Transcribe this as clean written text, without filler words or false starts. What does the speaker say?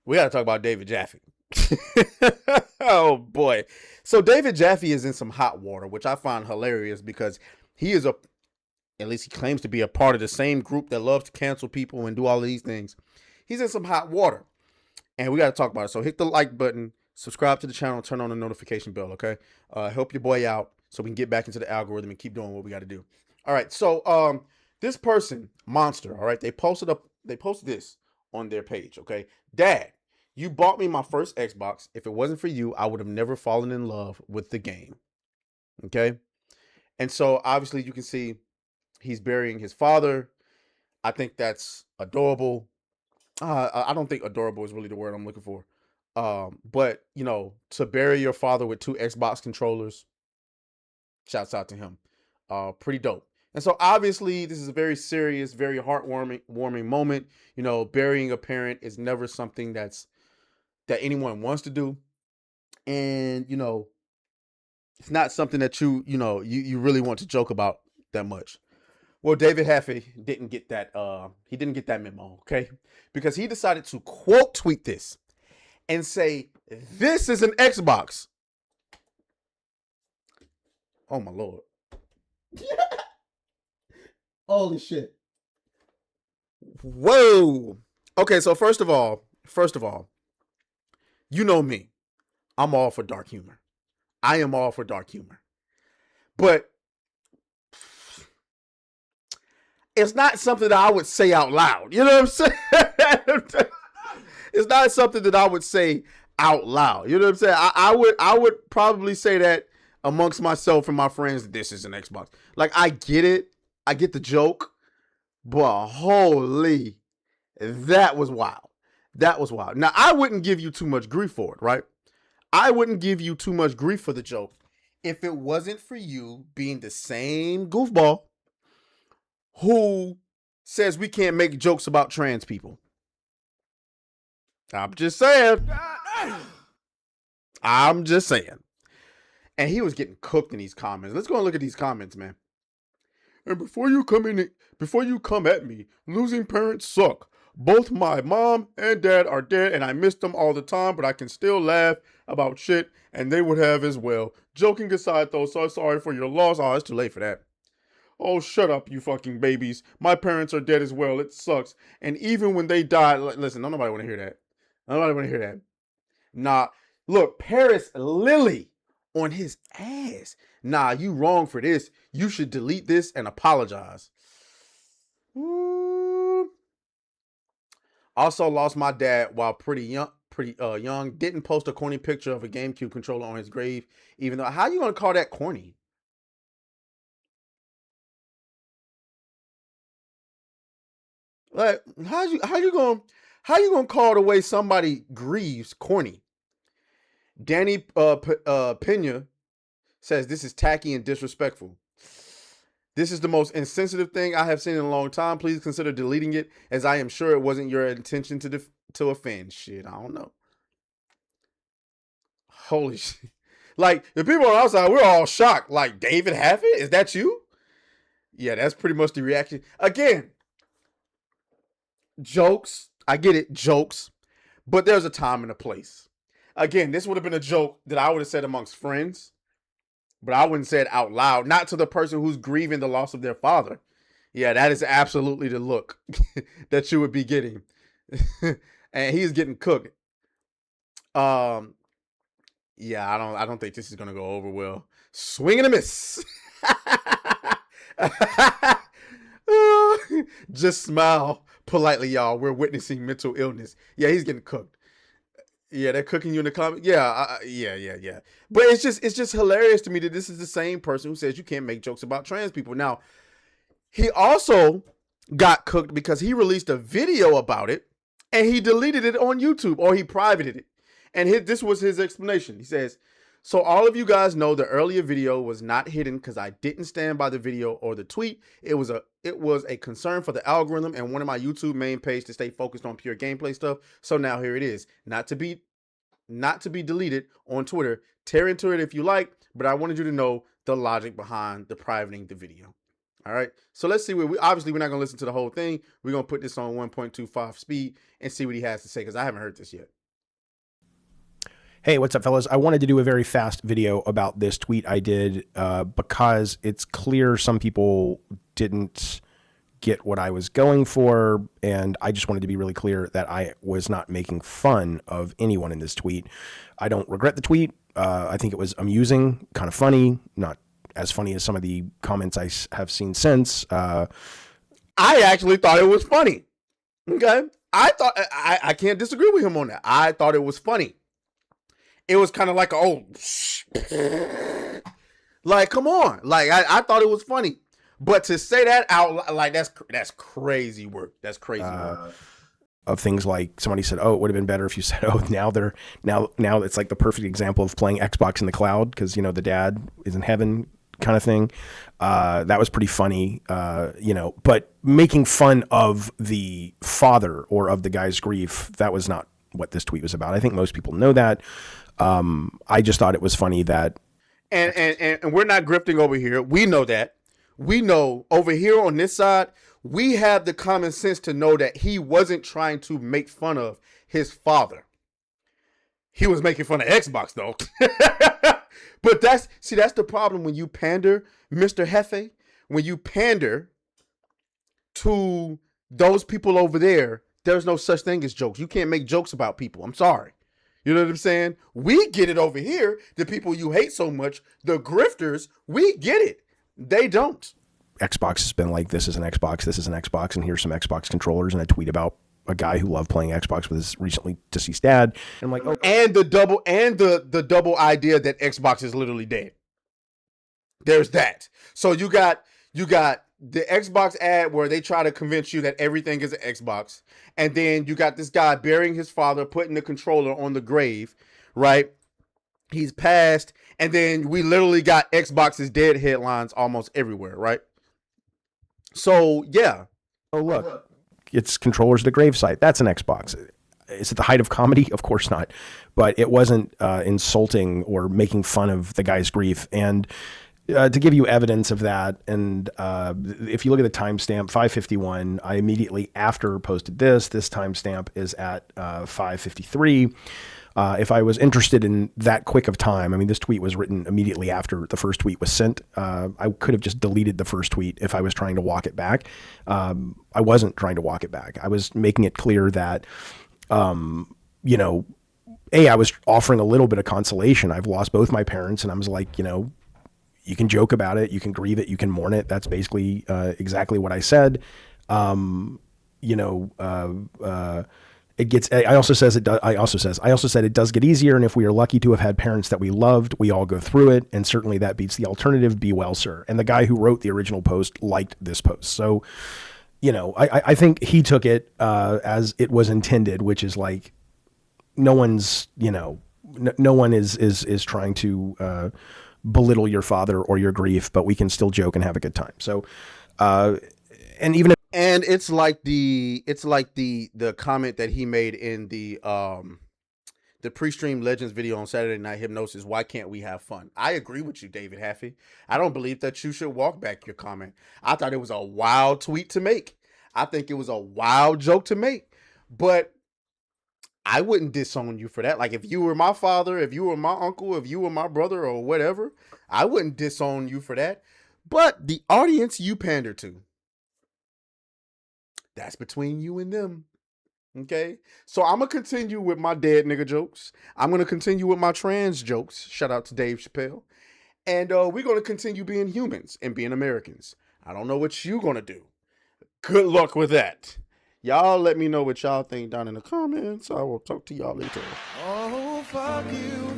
We got to talk about David Jaffe. Oh boy. So David Jaffe is in some hot water, which I find hilarious because he is at least he claims to be a part of the same group that loves to cancel people and do all of these things. He's in some hot water and we got to talk about it. So hit the like button, subscribe to the channel, turn on the notification bell. Okay. Help your boy out so we can get back into the algorithm and keep doing what we got to do. All right. So, this person, Monster, all right, they posted this on their page. Okay. Dad, you bought me my first Xbox. If it wasn't for you, I would have never fallen in love with the game. Okay. And so obviously you can see he's burying his father. I think that's adorable. I don't think adorable is really the word I'm looking for. But to bury your father with two Xbox controllers, shouts out to him. Pretty dope. And so obviously this is a very serious, very warming moment. Burying a parent is never something that anyone wants to do. And it's not something that you really want to joke about that much. Well, David Jaffe didn't get that. He didn't get that memo, okay? Because he decided to quote tweet this and say, "This is an Xbox." Oh my lord! Holy shit! Whoa. Okay, so first of all, you know me. I'm all for dark humor. I am all for dark humor, but it's not something that I would say out loud. You know what I'm saying? It's not something that I would say out loud. You know what I'm saying? I would probably say that amongst myself and my friends. This is an Xbox. Like, I get it. I get the joke. But holy, that was wild. That was wild. Now, I wouldn't give you too much grief for it, right? I wouldn't give you too much grief for the joke if it wasn't for you being the same goofball who says we can't make jokes about trans people. I'm just saying. I'm just saying. And he was getting cooked in these comments. Let's go and look at these comments, man. And before you come at me, losing parents suck. Both my mom and dad are dead, and I miss them all the time, but I can still laugh about shit, and they would have as well. Joking aside, though, so sorry for your loss. Oh, it's too late for that. Oh, shut up, you fucking babies. My parents are dead as well. It sucks. And even when they die, listen, don't nobody want to hear that. Nobody want to hear that. Nah, look, Paris Lily on his ass. Nah, you wrong for this. You should delete this and apologize. Ooh. Also lost my dad while pretty young. Didn't post a corny picture of a GameCube controller on his grave, even though, how you gonna call that corny? Like, how you gonna call the way somebody grieves corny? Danny Pena says this is tacky and disrespectful. This is the most insensitive thing I have seen in a long time. Please consider deleting it, as I am sure it wasn't your intention to offend. Shit, I don't know. Holy shit! Like, the people on outside, we're all shocked. Like, David Jaffe, is that you? Yeah, that's pretty much the reaction. Again, jokes. I get it, jokes. But there's a time and a place. Again, this would have been a joke that I would have said amongst friends, but I wouldn't say it out loud. Not to the person who's grieving the loss of their father. Yeah, that is absolutely the look that you would be getting. And he's getting cooked. Yeah, I don't think this is gonna go over well. Swing and a miss. Just smile politely, y'all. We're witnessing mental illness. Yeah, he's getting cooked. Yeah, they're cooking you in the comments. Yeah, yeah. But it's just hilarious to me that this is the same person who says you can't make jokes about trans people. Now, he also got cooked because he released a video about it and he deleted it on YouTube, or he privated it. And this was his explanation. He says, "So all of you guys know the earlier video was not hidden because I didn't stand by the video or the tweet. It was a concern for the algorithm and one of my YouTube main page to stay focused on pure gameplay stuff. So now here it is. Not to be deleted on Twitter. Tear into it if you like, but I wanted you to know the logic behind the privating the video." All right. So let's see what we're not going to listen to the whole thing. We're going to put this on 1.25 speed and see what he has to say, because I haven't heard this yet. Hey, what's up, fellas? I wanted to do a very fast video about this tweet I did because it's clear some people didn't get what I was going for, and I just wanted to be really clear that I was not making fun of anyone in this tweet. I don't regret the tweet. I think it was amusing, kind of funny, not as funny as some of the comments I have seen since. I actually thought it was funny. Okay? I can't disagree with him on that. I thought it was funny. It was kind of like, like, come on. Like, I thought it was funny. But to say that out, like, that's crazy work. That's crazy work. Of things like somebody said, oh, it would have been better if you said, oh, now it's like the perfect example of playing Xbox in the cloud because, you know, the dad is in heaven kind of thing. That was pretty funny, you know, but making fun of the father or of the guy's grief, that was not what this tweet was about. I think most people know that. I just thought it was funny that. And we're not grifting over here. We know that. We know over here on this side, we have the common sense to know that he wasn't trying to make fun of his father. He was making fun of Xbox, though. But that's the problem when you pander, Mr. Jaffe, when you pander to those people over there, there's no such thing as jokes. You can't make jokes about people. I'm sorry. You know what I'm saying? We get it over here. The people you hate so much, the grifters, we get it. They don't. Xbox has been like, this is an Xbox, and here's some Xbox controllers, and a tweet about a guy who loved playing Xbox with his recently deceased dad. And I'm like, oh. And the double idea that Xbox is literally dead. There's that. So you got the Xbox ad where they try to convince you that everything is an Xbox. And then you got this guy burying his father, putting the controller on the grave, right? He's passed. And then we literally got Xbox is dead headlines almost everywhere, right? So, yeah. Oh, look. It's controllers at a gravesite. That's an Xbox. Is it the height of comedy? Of course not. But it wasn't insulting or making fun of the guy's grief. And to give you evidence of that, and if you look at the timestamp, 5:51, I immediately after posted this timestamp is at 5:53. If I was interested in that quick of time, I mean, this tweet was written immediately after the first tweet was sent. I could have just deleted the first tweet if I was trying to walk it back. I wasn't trying to walk it back. I was making it clear that, you know, I was offering a little bit of consolation. I've lost both my parents, and I was like, you know, you can joke about it, you can grieve it, you can mourn it. That's basically exactly what I said. You know, it gets. I also said it does get easier, and if we are lucky to have had parents that we loved, we all go through it, and certainly that beats the alternative. Be well, sir. And the guy who wrote the original post liked this post, so you know, I think he took it as it was intended, which is like no one's, you know, no one is trying to belittle your father or your grief, but we can still joke and have a good time. So, and even if, and it's like the comment that he made in the pre-stream Legends video on Saturday Night Hypnosis. Why can't we have fun? I agree with you, David Jaffe. I don't believe that you should walk back your comment. I thought it was a wild tweet to make. I think it was a wild joke to make, but I wouldn't disown you for that. Like, if you were my father, if you were my uncle, if you were my brother or whatever, I wouldn't disown you for that. But the audience you pander to, that's between you and them. Okay? So I'm going to continue with my dead nigga jokes. I'm going to continue with my trans jokes. Shout out to Dave Chappelle. And we're going to continue being humans and being Americans. I don't know what you're going to do. Good luck with that. Y'all let me know what y'all think down in the comments. I will talk to y'all later. Oh, fuck you.